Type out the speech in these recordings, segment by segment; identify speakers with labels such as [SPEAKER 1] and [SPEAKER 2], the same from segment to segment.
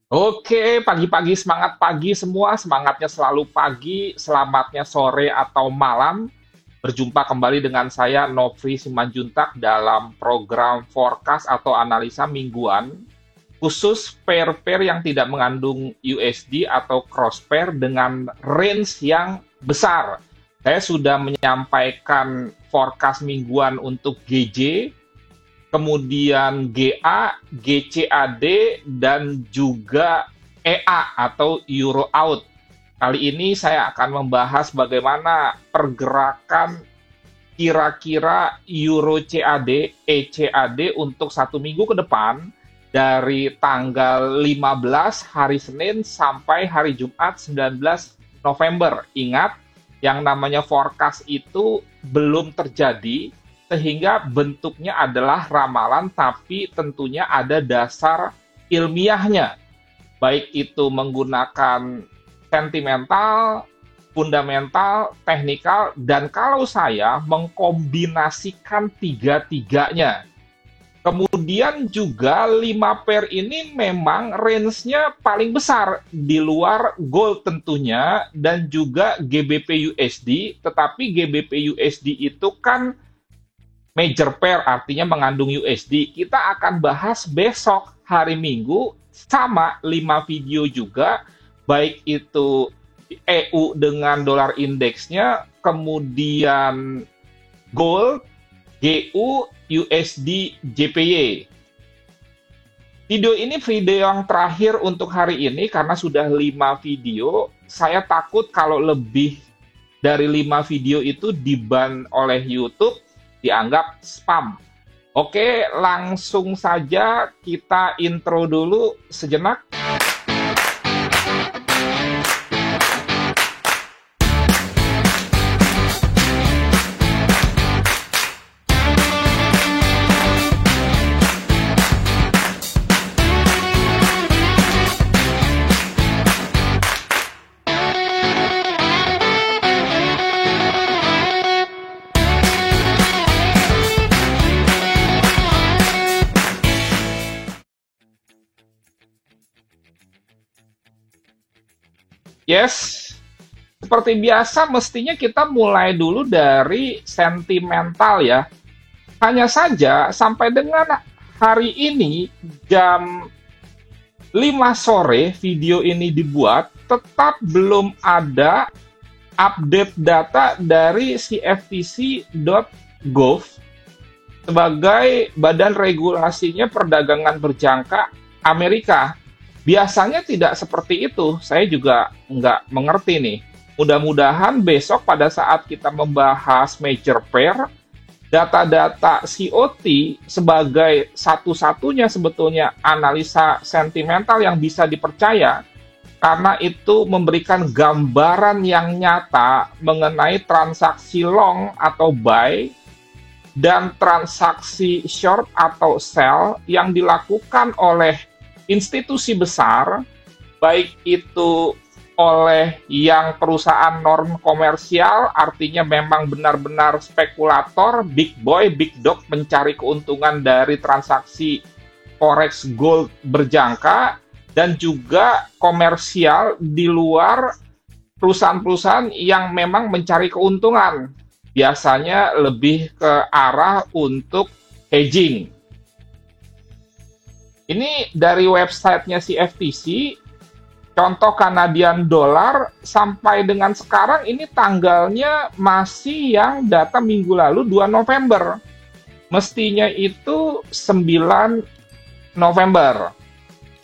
[SPEAKER 1] Oke, pagi-pagi semangat pagi semua, semangatnya selalu pagi, selamatnya sore atau malam. Berjumpa kembali dengan saya Nofri Simanjuntak dalam program forecast atau analisa mingguan khusus pair-pair yang tidak mengandung USD atau cross pair dengan range yang besar. Saya sudah menyampaikan forecast mingguan untuk GJ, kemudian GA, GCAD, dan juga EA atau Euro Out. Kali ini saya akan membahas bagaimana pergerakan kira-kira Euro CAD, ECAD untuk 1 minggu ke depan dari tanggal 15 hari Senin sampai hari Jumat 19 November. Ingat, yang namanya forecast itu belum terjadi, sehingga bentuknya adalah ramalan, tapi tentunya ada dasar ilmiahnya. Baik itu menggunakan sentimental, fundamental, teknikal, dan kalau saya mengkombinasikan tiga-tiganya. Kemudian juga 5 pair ini memang range-nya paling besar di luar gold tentunya dan juga GBP USD, tetapi GBP USD itu kan major pair artinya mengandung USD. Kita akan bahas besok hari Minggu sama 5 video juga, baik itu EU dengan dolar indeksnya, kemudian gold, GU, USD, JPY. Video ini video yang terakhir untuk hari ini karena sudah 5 video. Saya takut kalau lebih dari 5 video itu di-ban oleh YouTube, dianggap spam. Oke, langsung saja kita intro dulu sejenak. Yes, seperti biasa mestinya kita mulai dulu dari sentimental ya. Hanya saja sampai dengan hari ini jam 5 sore video ini dibuat, tetap belum ada update data dari CFTC.gov sebagai badan regulasinya perdagangan berjangka Amerika. Biasanya tidak seperti itu, saya juga nggak mengerti nih. Mudah-mudahan besok pada saat kita membahas major pair, data-data COT sebagai satu-satunya sebetulnya analisa sentimental yang bisa dipercaya, karena itu memberikan gambaran yang nyata mengenai transaksi long atau buy, dan transaksi short atau sell yang dilakukan oleh institusi besar, baik itu oleh yang perusahaan norm komersial, artinya memang benar-benar spekulator, big boy, big dog mencari keuntungan dari transaksi forex gold berjangka, dan juga komersial di luar perusahaan-perusahaan yang memang mencari keuntungan. Biasanya lebih ke arah untuk hedging. Ini dari websitenya CFTC, contoh Canadian dollar sampai dengan sekarang ini tanggalnya masih yang data minggu lalu 2 November. Mestinya itu 9 November.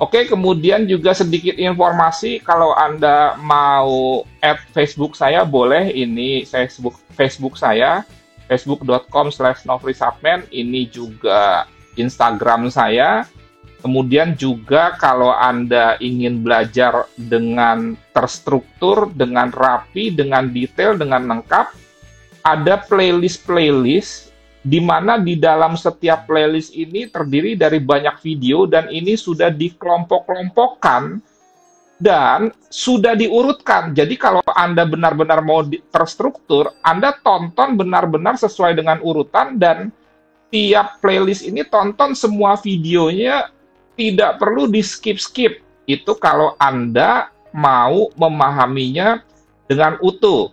[SPEAKER 1] Oke, kemudian juga sedikit informasi kalau Anda mau add Facebook saya boleh, ini Facebook saya, facebook.com/novrisubman, ini juga Instagram saya. Kemudian juga kalau Anda ingin belajar dengan terstruktur, dengan rapi, dengan detail, dengan lengkap, ada playlist-playlist di mana di dalam setiap playlist ini terdiri dari banyak video dan ini sudah dikelompok-kelompokkan dan sudah diurutkan. Jadi kalau Anda benar-benar mau terstruktur, Anda tonton benar-benar sesuai dengan urutan dan tiap playlist ini tonton semua videonya, tidak perlu di skip-skip. Itu kalau Anda mau memahaminya dengan utuh.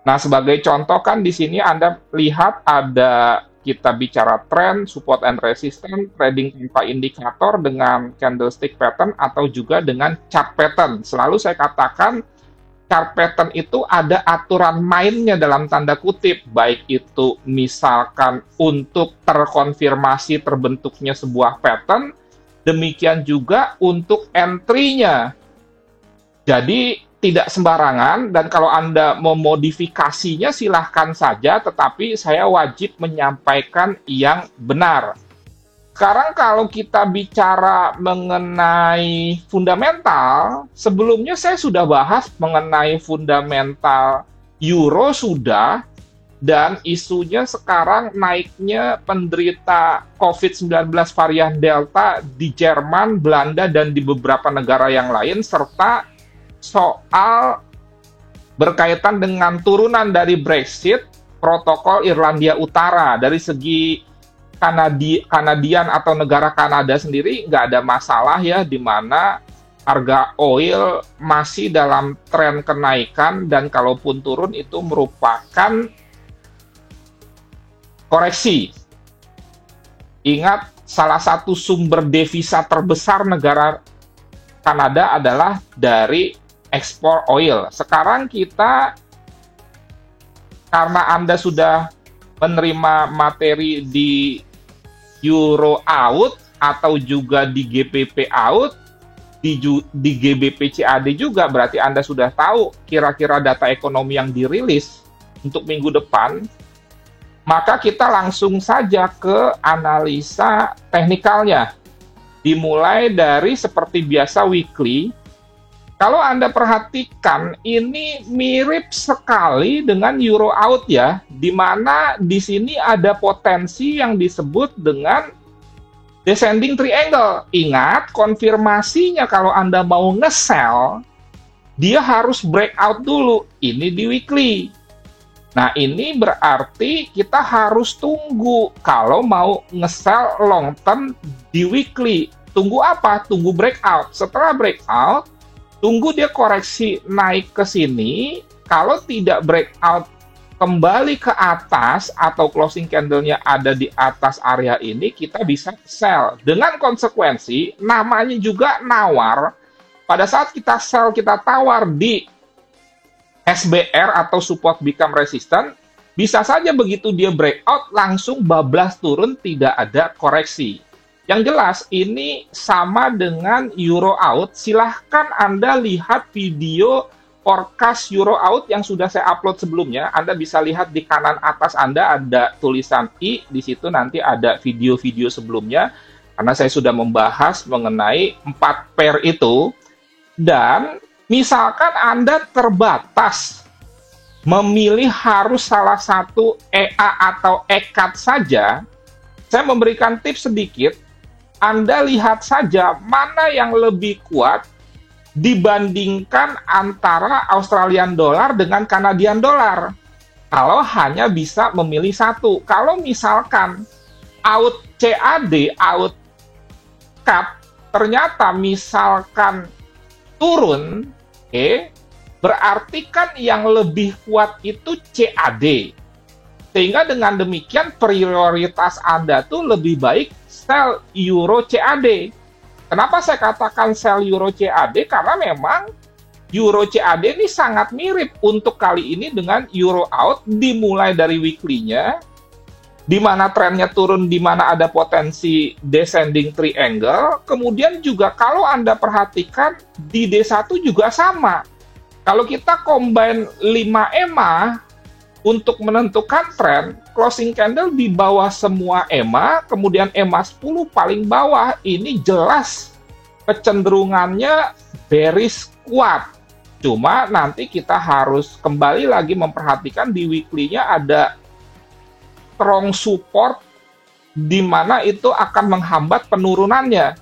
[SPEAKER 1] Nah, sebagai contoh kan di sini Anda lihat ada kita bicara tren, support and resistance, trading tanpa indikator dengan candlestick pattern atau juga dengan chart pattern. Selalu saya katakan chart pattern itu ada aturan mainnya dalam tanda kutip, baik itu misalkan untuk terkonfirmasi terbentuknya sebuah pattern, demikian juga untuk entry-nya. Jadi tidak sembarangan, dan kalau Anda memodifikasinya silahkan saja, tetapi saya wajib menyampaikan yang benar. Sekarang kalau kita bicara mengenai fundamental, sebelumnya saya sudah bahas mengenai fundamental euro sudah, dan isunya sekarang naiknya penderita COVID-19 varian Delta di Jerman, Belanda, dan di beberapa negara yang lain, serta soal berkaitan dengan turunan dari Brexit, protokol Irlandia Utara. Dari segi Kanadian atau negara Kanada sendiri nggak ada masalah ya, di mana harga oil masih dalam tren kenaikan, dan kalaupun turun itu merupakan koreksi. Ingat, salah satu sumber devisa terbesar negara Kanada adalah dari ekspor oil. Sekarang kita, karena Anda sudah menerima materi di Euro Out atau juga di GBP Out, di GBP CAD juga, berarti Anda sudah tahu kira-kira data ekonomi yang dirilis untuk minggu depan, maka kita langsung saja ke analisa teknikalnya. Dimulai dari seperti biasa weekly. Kalau Anda perhatikan, ini mirip sekali dengan Euro Out ya, di mana di sini ada potensi yang disebut dengan descending triangle. Ingat, konfirmasinya kalau Anda mau nge-sell, dia harus breakout dulu. Ini di weekly. Nah, ini berarti kita harus tunggu kalau mau nge-sell long term di weekly. Tunggu apa? Tunggu breakout. Setelah breakout, tunggu dia koreksi naik ke sini. Kalau tidak breakout kembali ke atas atau closing candle-nya ada di atas area ini, kita bisa sell. Dengan konsekuensi, namanya juga nawar. Pada saat kita sell, kita tawar di SBR atau support become resistant, bisa saja begitu dia breakout langsung bablas turun, tidak ada koreksi. Yang jelas ini sama dengan Euro Out. Silahkan Anda lihat video forecast Euro Out yang sudah saya upload sebelumnya. Anda bisa lihat di kanan atas Anda ada tulisan I, di situ nanti ada video-video sebelumnya, karena saya sudah membahas mengenai 4 pair itu. Dan misalkan Anda terbatas memilih harus salah satu EA atau ECAT saja, saya memberikan tips sedikit. Anda lihat saja mana yang lebih kuat dibandingkan antara Australian dollar dengan Canadian dollar. Kalau hanya bisa memilih satu. Kalau misalkan out CAD, out CAD, ternyata misalkan turun, berarti kan yang lebih kuat itu CAD. Sehingga dengan demikian prioritas Anda tuh lebih baik sell Euro CAD. Kenapa saya katakan sell Euro CAD? Karena memang Euro CAD ini sangat mirip untuk kali ini dengan Euro Out, dimulai dari weekly-nya, di mana trennya turun, di mana ada potensi descending triangle. Kemudian juga kalau Anda perhatikan di D1 juga sama. Kalau kita combine 5 EMA untuk menentukan tren, closing candle di bawah semua EMA, kemudian EMA 10 paling bawah, ini jelas kecenderungannya bearish kuat. Cuma nanti kita harus kembali lagi memperhatikan di weekly-nya ada strong support di mana itu akan menghambat penurunannya.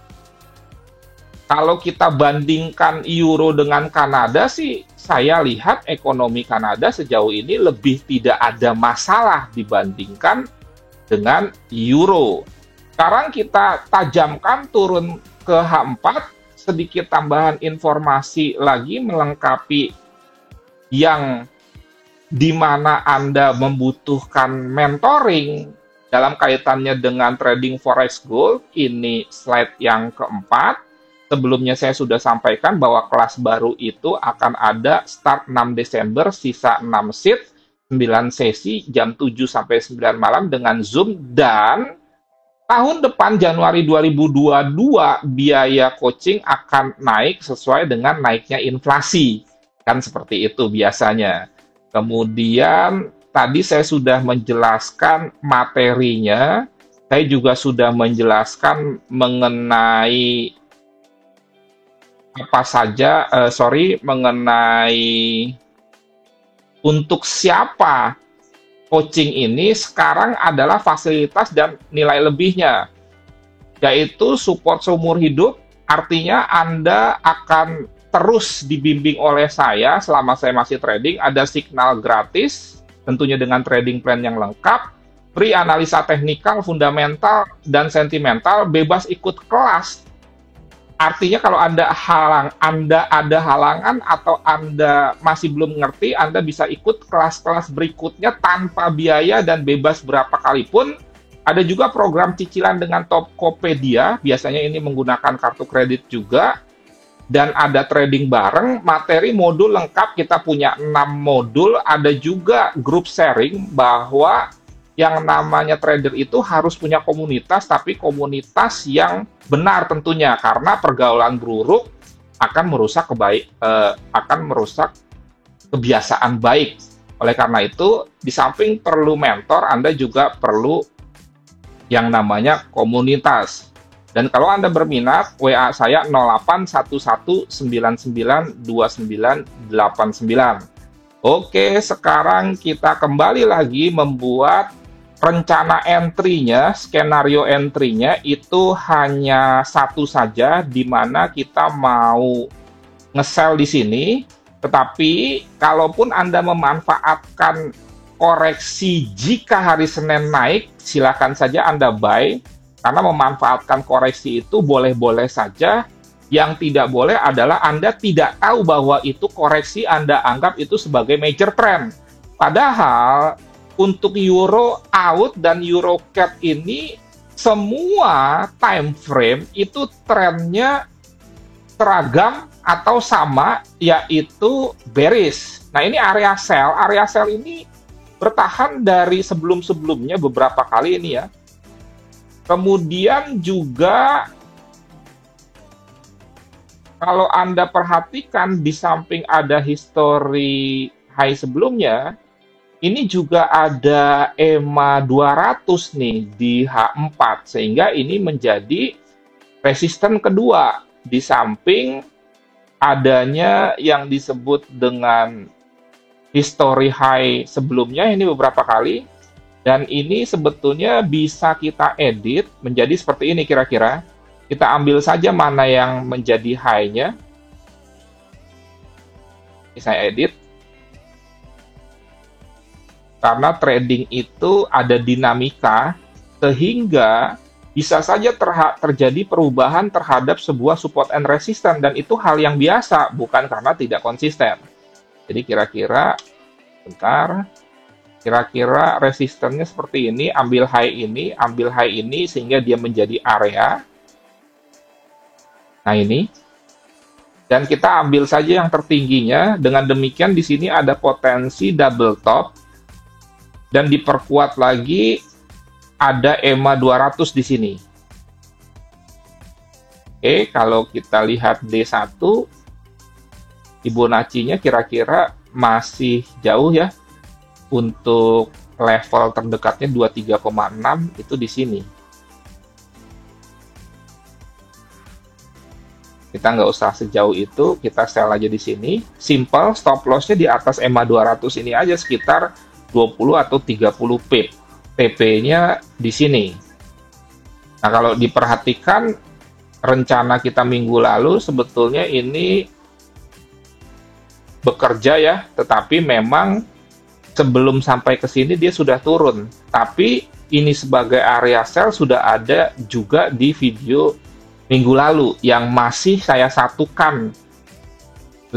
[SPEAKER 1] Kalau kita bandingkan euro dengan Kanada sih, saya lihat ekonomi Kanada sejauh ini lebih tidak ada masalah dibandingkan dengan euro. Sekarang kita tajamkan turun ke H4, sedikit tambahan informasi lagi melengkapi yang di mana Anda membutuhkan mentoring dalam kaitannya dengan trading forex gold. Ini slide yang keempat. Sebelumnya saya sudah sampaikan bahwa kelas baru itu akan ada start 6 Desember, sisa 6 seat, 9 sesi, jam 7 sampai 9 malam dengan Zoom, dan tahun depan Januari 2022 biaya coaching akan naik sesuai dengan naiknya inflasi. Kan seperti itu biasanya. Kemudian tadi saya sudah menjelaskan materinya. Saya juga sudah menjelaskan mengenai mengenai untuk siapa coaching ini sekarang adalah fasilitas dan nilai lebihnya, yaitu support seumur hidup. Artinya Anda akan terus dibimbing oleh saya selama saya masih trading, ada signal gratis, tentunya dengan trading plan yang lengkap, free analisa teknikal, fundamental, dan sentimental, bebas ikut kelas. Artinya kalau Anda ada halangan atau Anda masih belum ngerti, Anda bisa ikut kelas-kelas berikutnya tanpa biaya dan bebas berapa kali pun. Ada juga program cicilan dengan Tokopedia, biasanya ini menggunakan kartu kredit juga. Dan ada trading bareng, materi modul lengkap, kita punya 6 modul. Ada juga grup sharing bahwa yang namanya trader itu harus punya komunitas, tapi komunitas yang benar tentunya, karena pergaulan buruk akan merusak kebiasaan baik. Oleh karena itu, di samping perlu mentor, Anda juga perlu yang namanya komunitas. Dan kalau Anda berminat, WA saya 0811992989. Oke, sekarang kita kembali lagi membuat rencana entry-nya, skenario entry-nya itu hanya satu saja, di mana kita mau nge-sell di sini. Tetapi, kalaupun Anda memanfaatkan koreksi jika hari Senin naik, silakan saja Anda buy, karena memanfaatkan koreksi itu boleh-boleh saja. Yang tidak boleh adalah Anda tidak tahu bahwa itu koreksi, Anda anggap itu sebagai major trend. Padahal untuk euro out dan euro cap ini semua time frame itu trennya seragam atau sama, yaitu bearish. Nah, ini area sell. Area sell ini bertahan dari sebelum-sebelumnya beberapa kali ini ya. Kemudian juga kalau Anda perhatikan di samping ada history high sebelumnya, ini juga ada EMA 200 nih di H4, sehingga ini menjadi resisten kedua, di samping adanya yang disebut dengan history high sebelumnya, ini beberapa kali, dan ini sebetulnya bisa kita edit menjadi seperti ini kira-kira. Kita ambil saja mana yang menjadi high-nya. Ini saya edit. Karena trading itu ada dinamika, sehingga bisa saja terjadi perubahan terhadap sebuah support and resistance, dan itu hal yang biasa, bukan karena tidak konsisten. Jadi kira-kira, kira-kira resistennya seperti ini, ambil high ini, sehingga dia menjadi area. Nah ini, dan kita ambil saja yang tertingginya, dengan demikian di sini ada potensi double top, dan diperkuat lagi ada EMA 200 di sini. Oke, kalau kita lihat D1, Fibonacci-nya kira-kira masih jauh ya. Untuk level terdekatnya 23,6 itu di sini. Kita nggak usah sejauh itu, kita sell aja di sini. Simple, stop loss-nya di atas EMA 200 ini aja, sekitar 20 atau 30 pip. TP-nya di sini. Nah, kalau diperhatikan rencana kita minggu lalu sebetulnya ini bekerja ya, tetapi memang sebelum sampai ke sini dia sudah turun. Tapi ini sebagai area sell sudah ada juga di video minggu lalu yang masih saya satukan 5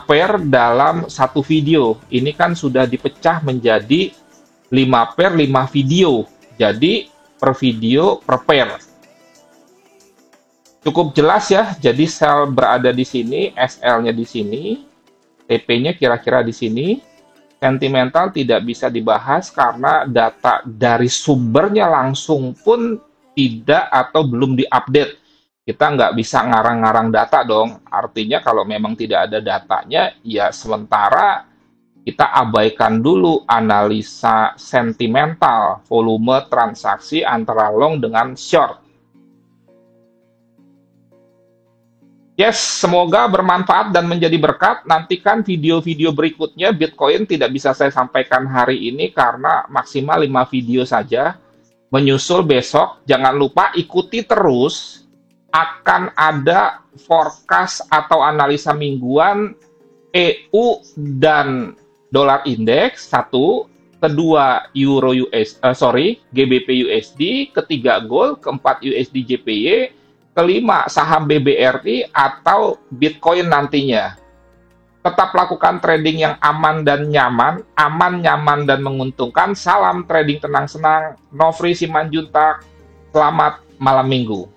[SPEAKER 1] pair dalam satu video. Ini kan sudah dipecah menjadi 5 pair 5 video. Jadi per video per pair. Cukup jelas ya. Jadi sel berada di sini, SL-nya di sini, TP-nya kira-kira di sini. Sentimental tidak bisa dibahas karena data dari sumbernya langsung pun tidak atau belum diupdate. Kita nggak bisa ngarang-ngarang data dong. Artinya kalau memang tidak ada datanya, ya sementara kita abaikan dulu analisa sentimental, volume transaksi antara long dengan short. Yes, semoga bermanfaat dan menjadi berkat. Nantikan video-video berikutnya. Bitcoin tidak bisa saya sampaikan hari ini karena maksimal 5 video saja. Menyusul besok, jangan lupa ikuti terus. Akan ada forecast atau analisa mingguan EU dan dolar indeks, satu, kedua GBP USD, ketiga gold, keempat USD JPY, kelima saham BBRI atau Bitcoin nantinya. Tetap lakukan trading yang aman dan nyaman, aman, nyaman, dan menguntungkan. Salam trading tenang-senang, Nofri Simanjuntak, selamat malam minggu.